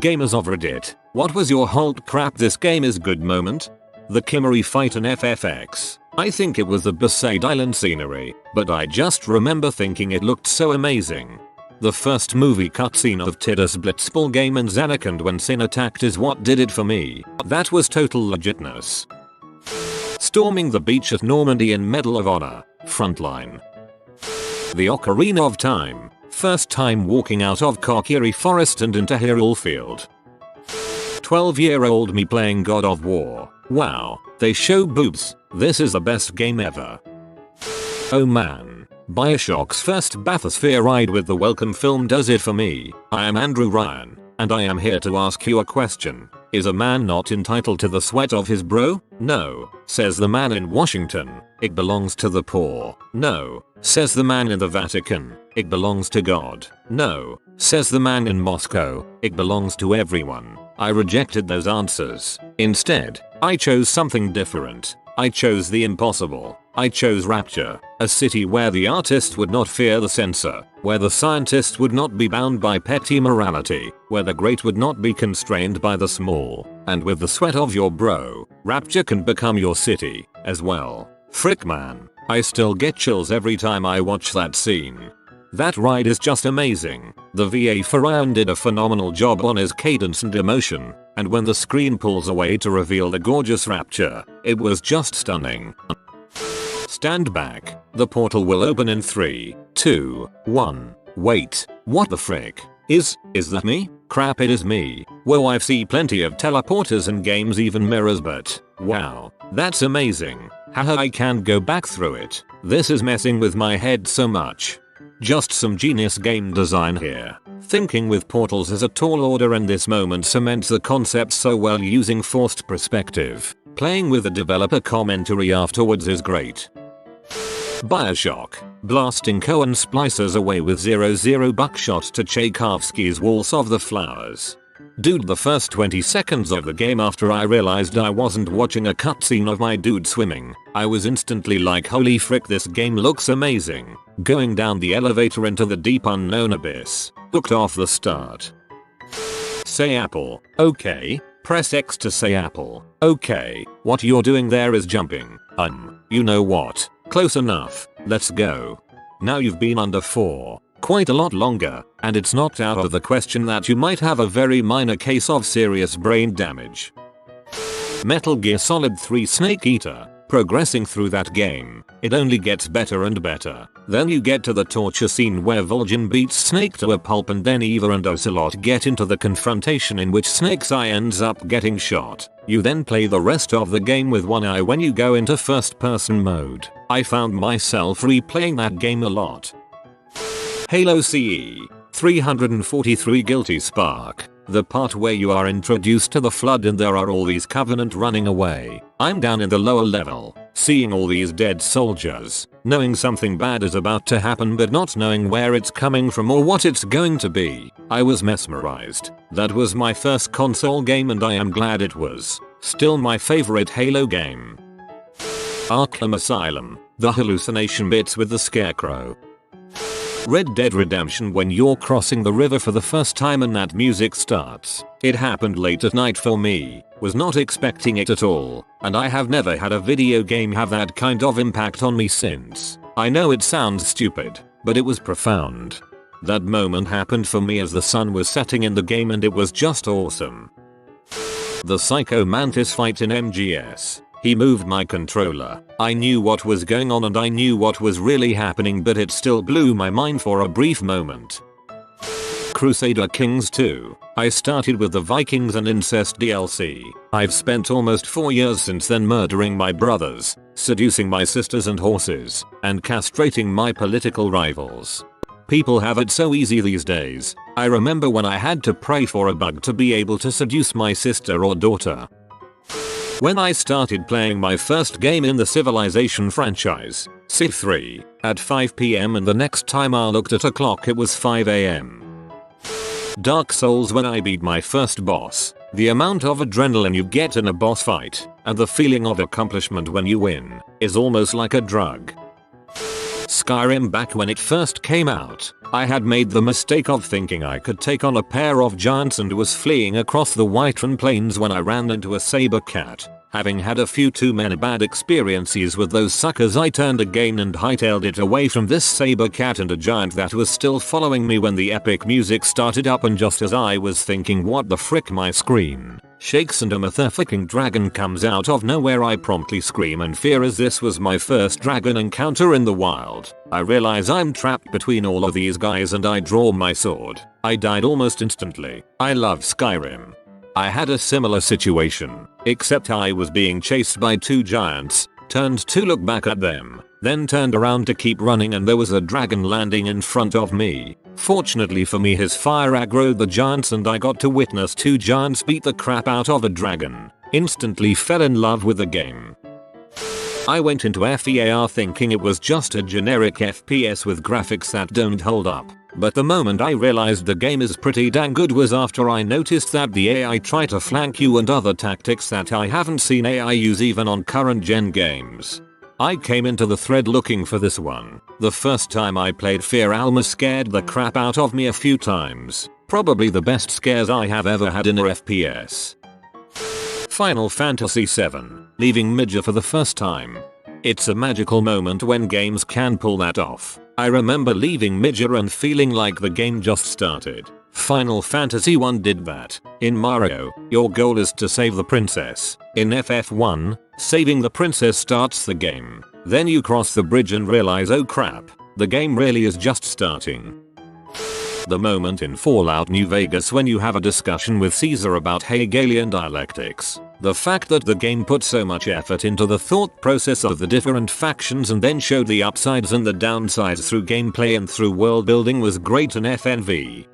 Gamers of Reddit, what was your "holy crap this game is good" moment? The Kimmery fight in FFX. I think it was the Besaid Island scenery, but I just remember thinking it looked so amazing. The first movie cutscene of Tidus Blitzball game and Zanarkand when Sin attacked is what did it for me. That was total legitness. Storming the beach at Normandy in Medal of Honor, Frontline. The Ocarina of Time, first time walking out of Kokiri Forest and into Hyrule Field. 12-year-old me playing God of War. Wow, they show boobs. This is the best game ever. Oh man, Bioshock's first bathysphere ride with the welcome film does it for me. I am Andrew Ryan, and I am here to ask you a question. Is a man not entitled to the sweat of his bro? No, says the man in Washington. It belongs to the poor. No, says the man in the Vatican. It belongs to God. No, says the man in Moscow. It belongs to everyone. I rejected those answers. Instead, I chose something different. I chose the impossible. I chose Rapture, a city where the artist would not fear the censor, where the scientist would not be bound by petty morality, where the great would not be constrained by the small, and with the sweat of your bro, Rapture can become your city, as well. Frick man, I still get chills every time I watch that scene. That ride is just amazing. The VA for Ryan did a phenomenal job on his cadence and emotion, and when the screen pulls away to reveal the gorgeous Rapture, it was just stunning. Stand back. The portal will open in 3, 2, 1. Wait, what the frick? Is that me? Crap, it is me. Whoa, I've seen plenty of teleporters in games, even mirrors, but wow, that's amazing. Haha, I can't go back through it. This is messing with my head so much. Just some genius game design here. Thinking with portals as a tall order in this moment cements the concept so well using forced perspective. Playing with the developer commentary afterwards is great. Bioshock, blasting Cohen splicers away with 0-0 buckshot to Tchaikovsky's Waltz of the Flowers. Dude, the first 20 seconds of the game after I realized I wasn't watching a cutscene of my dude swimming, I was instantly like, holy frick, this game looks amazing. Going down the elevator into the deep unknown abyss. Looked off the start. Say apple. Okay. Press X to say apple. Okay. What you're doing there is jumping. You know what? Close enough. Let's go. Now you've been under for quite a lot longer, and it's not out of the question that you might have a very minor case of serious brain damage. Metal Gear Solid 3 Snake Eater. Progressing through that game, it only gets better and better. Then you get to the torture scene where Vol'jin beats Snake to a pulp, and then Eva and Ocelot get into the confrontation in which Snake's eye ends up getting shot. You then play the rest of the game with one eye when you go into first person mode. I found myself replaying that game a lot. Halo CE 343 Guilty Spark. The part where you are introduced to the flood and there are all these Covenant running away. I'm down in the lower level, seeing all these dead soldiers, knowing something bad is about to happen but not knowing where it's coming from or what it's going to be. I was mesmerized. That was my first console game and I am glad it was. Still my favorite Halo game. Arkham Asylum. The hallucination bits with the scarecrow. Red Dead Redemption, when you're crossing the river for the first time and that music starts. It happened late at night for me, was not expecting it at all, and I have never had a video game have that kind of impact on me since. I know it sounds stupid, but it was profound. That moment happened for me as the sun was setting in the game and it was just awesome. The Psycho Mantis fight in MGS. He moved my controller. I knew what was going on and I knew what was really happening, but it still blew my mind for a brief moment. Crusader Kings 2. I started with the Vikings and incest DLC. I've spent almost 4 years since then murdering my brothers, seducing my sisters and horses, and castrating my political rivals. People have it so easy these days. I remember when I had to pray for a bug to be able to seduce my sister or daughter. When I started playing my first game in the Civilization franchise, Civ 3, at 5 PM and the next time I looked at a clock it was 5 AM. Dark Souls, when I beat my first boss, the amount of adrenaline you get in a boss fight, and the feeling of accomplishment when you win, is almost like a drug. Skyrim back when it first came out, I had made the mistake of thinking I could take on a pair of giants and was fleeing across the Whiterun Plains when I ran into a saber cat. Having had a few too many bad experiences with those suckers, I turned again and hightailed it away from this saber cat and a giant that was still following me when the epic music started up, and just as I was thinking what the frick, my screen shakes and a motherfucking dragon comes out of nowhere. I promptly scream in fear as this was my first dragon encounter in the wild. I realize I'm trapped between all of these guys and I draw my sword. I died almost instantly. I love Skyrim. I had a similar situation, except I was being chased by two giants, turned to look back at them, then turned around to keep running and there was a dragon landing in front of me. Fortunately for me, his fire aggroed the giants and I got to witness two giants beat the crap out of a dragon. Instantly fell in love with the game. I went into FEAR thinking it was just a generic FPS with graphics that don't hold up. But the moment I realized the game is pretty dang good was after I noticed that the AI try to flank you and other tactics that I haven't seen AI use even on current gen games. I came into the thread looking for this one. The first time I played Fear Alma scared the crap out of me a few times. Probably the best scares I have ever had in a FPS. Final Fantasy VII, leaving Midgar for the first time. It's a magical moment when games can pull that off. I remember leaving Midgar and feeling like the game just started. Final Fantasy I did that. In Mario, your goal is to save the princess. In FF1, saving the princess starts the game. Then you cross the bridge and realize, oh crap, the game really is just starting. The moment in Fallout New Vegas when you have a discussion with Caesar about Hegelian dialectics. The fact that the game put so much effort into the thought process of the different factions and then showed the upsides and the downsides through gameplay and through world building was great in FNV.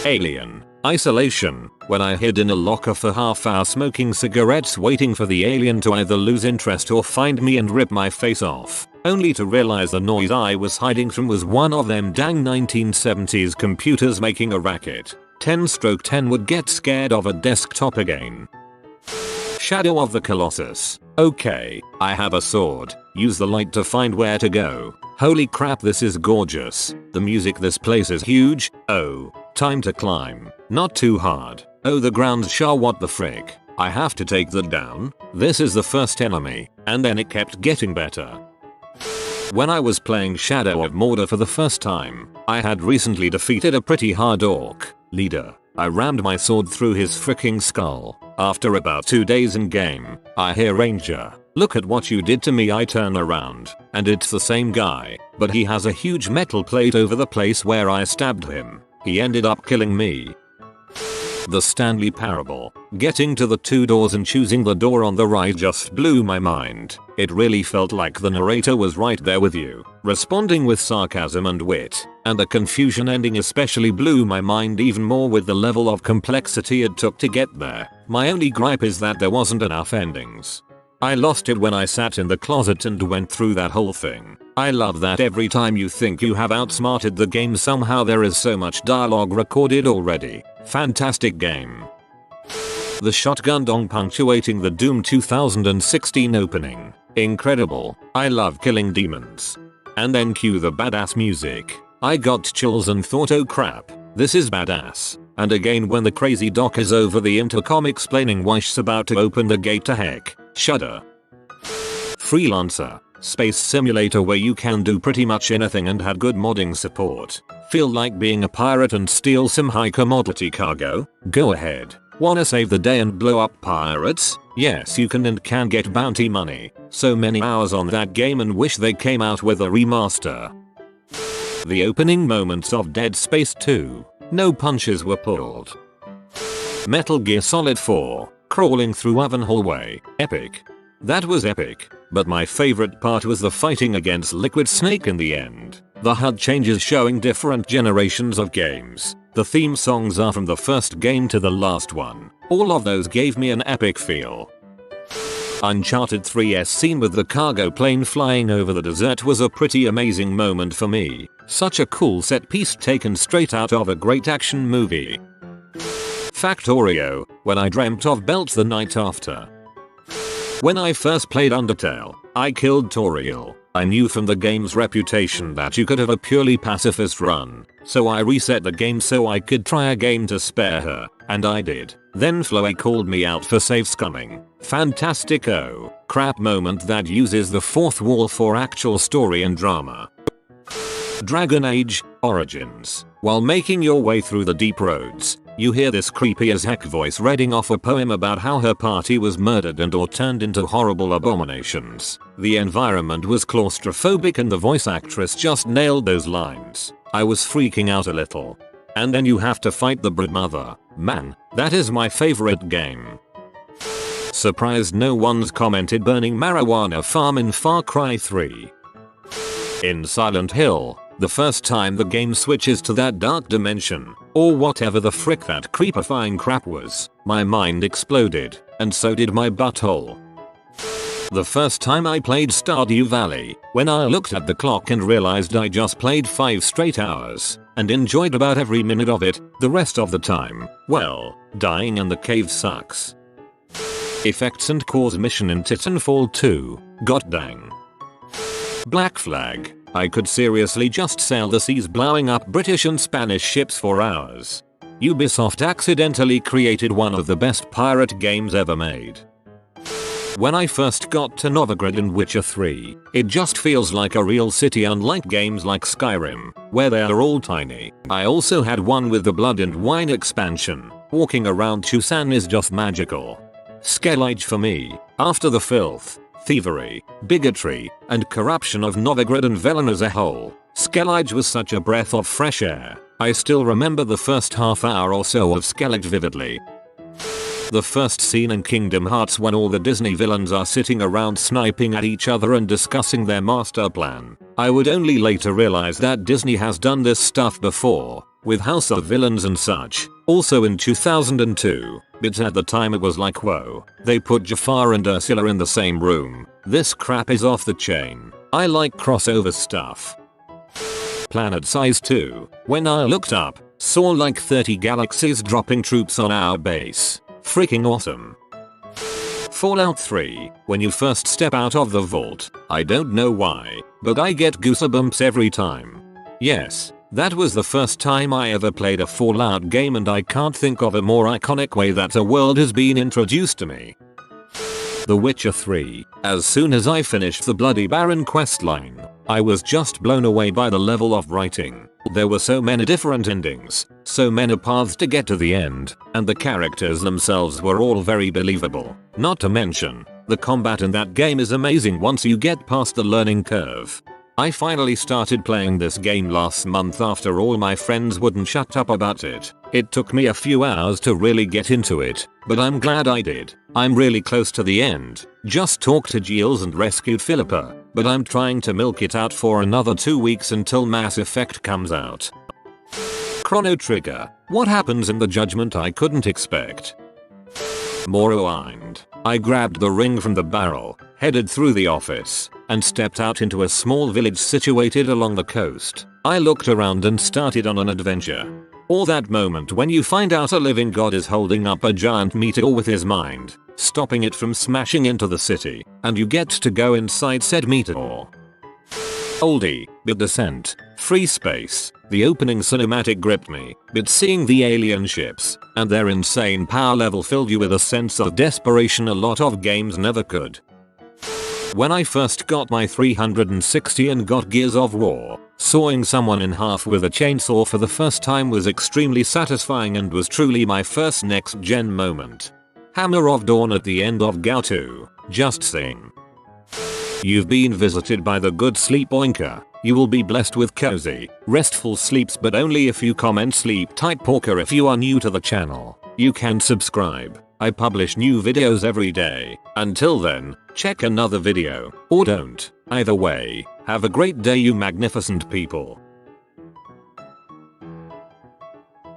Alien Isolation, when I hid in a locker for half hour smoking cigarettes waiting for the alien to either lose interest or find me and rip my face off, only to realize the noise I was hiding from was one of them dang 1970s computers making a racket. 10/10 would get scared of a desktop again. Shadow of the Colossus. Okay, I have a sword. Use the light to find where to go. Holy crap, this is gorgeous. The music, this place is huge. Oh, time to climb. Not too hard. Oh, the ground's sure, what the frick. I have to take that down. This is the first enemy, and then it kept getting better. When I was playing Shadow of Mordor for the first time, I had recently defeated a pretty hard orc leader. I rammed my sword through his freaking skull. After about 2 days in game, I hear Ranger, look at what you did to me. I turn around, and it's the same guy, but he has a huge metal plate over the place where I stabbed him. He ended up killing me. The Stanley Parable. Getting to the 2 doors and choosing the door on the right just blew my mind. It really felt like the narrator was right there with you, responding with sarcasm and wit, and the confusion ending especially blew my mind even more with the level of complexity it took to get there. My only gripe is that there wasn't enough endings. I lost it when I sat in the closet and went through that whole thing. I love that every time you think you have outsmarted the game, somehow there is so much dialogue recorded already. Fantastic game. The shotgun dong punctuating the Doom 2016 opening. Incredible. I love killing demons. And then cue the badass music. I got chills and thought, oh crap, this is badass. And again when the crazy doc is over the intercom explaining why she's about to open the gate to heck. Shudder. Freelancer. Space simulator where you can do pretty much anything and had good modding support. Feel like being a pirate and steal some high commodity cargo? Go ahead. Wanna save the day and blow up pirates? Yes, you can and can get bounty money. So many hours on that game and wish they came out with a remaster. The opening moments of Dead Space 2. No punches were pulled. Metal Gear Solid 4. Crawling through oven hallway. Epic. That was epic, but my favorite part was the fighting against Liquid Snake in the end. The HUD changes showing different generations of games. The theme songs are from the first game to the last one. All of those gave me an epic feel. Uncharted 3's scene with the cargo plane flying over the desert was a pretty amazing moment for me. Such a cool set piece taken straight out of a great action movie. Factorio, when I dreamt of belts the night after. When I first played Undertale, I killed Toriel. I knew from the game's reputation that you could have a purely pacifist run, so I reset the game so I could try a game to spare her, and I did. Then Chloe called me out for safe scumming. Fantastico crap moment that uses the fourth wall for actual story and drama. Dragon Age Origins. While making your way through the deep roads, you hear this creepy as heck voice reading off a poem about how her party was murdered and or turned into horrible abominations. The environment was claustrophobic and the voice actress just nailed those lines. I was freaking out a little. And then you have to fight the Brood Mother. Man, that is my favorite game. Surprised no one's commented burning marijuana farm in Far Cry 3. In Silent Hill, the first time the game switches to that dark dimension, or whatever the frick that creepifying crap was, my mind exploded, and so did my butthole. The first time I played Stardew Valley, when I looked at the clock and realized I just played 5 straight hours, and enjoyed about every minute of it, the rest of the time, well, dying in the cave sucks. Effects and cause mission in Titanfall 2, god dang. Black Flag. I could seriously just sail the seas blowing up British and Spanish ships for hours. Ubisoft accidentally created one of the best pirate games ever made. When I first got to Novigrad in Witcher 3, it just feels like a real city unlike games like Skyrim, where they are all tiny. I also had one with the Blood and Wine expansion. Walking around Tucson is just magical. Skellige for me, after the filth, thievery, bigotry, and corruption of Novigrad and Velen as a whole, Skellige was such a breath of fresh air. I still remember the first half hour or so of Skellige vividly. The first scene in Kingdom Hearts when all the Disney villains are sitting around sniping at each other and discussing their master plan. I would only later realize that Disney has done this stuff before, with House of Villains and such, also in 2002, but at the time it was like whoa, they put Jafar and Ursula in the same room. This crap is off the chain. I like crossover stuff. Planet Size 2, when I looked up, saw like 30 galaxies dropping troops on our base. Freaking awesome. Fallout 3, when you first step out of the vault, I don't know why, but I get goosebumps every time. Yes, that was the first time I ever played a Fallout game and I can't think of a more iconic way that a world has been introduced to me. The Witcher 3, as soon as I finished the Bloody Baron questline, I was just blown away by the level of writing. There were so many different endings, so many paths to get to the end, and the characters themselves were all very believable. Not to mention, the combat in that game is amazing once you get past the learning curve. I finally started playing this game last month after all my friends wouldn't shut up about it. It took me a few hours to really get into it, but I'm glad I did. I'm really close to the end. Just talked to Giles and rescued Philippa, but I'm trying to milk it out for another 2 weeks until Mass Effect comes out. Chrono Trigger. What happens in the judgment I couldn't expect? Morrowind. I grabbed the ring from the barrel, headed through the office, and stepped out into a small village situated along the coast. I looked around and started on an adventure. Or that moment when you find out a living god is holding up a giant meteor with his mind, stopping it from smashing into the city, and you get to go inside said meteor. Oldie, but Descent, Free Space. The opening cinematic gripped me, but seeing the alien ships and their insane power level filled you with a sense of desperation a lot of games never could. When I first got my 360 and got Gears of War, sawing someone in half with a chainsaw for the first time was extremely satisfying and was truly my first next gen moment. Hammer of Dawn at the end of GAU 2, just sing. You've been visited by the good sleep oinker. You will be blessed with cozy, restful sleeps, but only if you comment sleep type porker. If you are new to the channel, you can subscribe. I publish new videos every day. Until then, check another video, or don't. Either way, have a great day you magnificent people.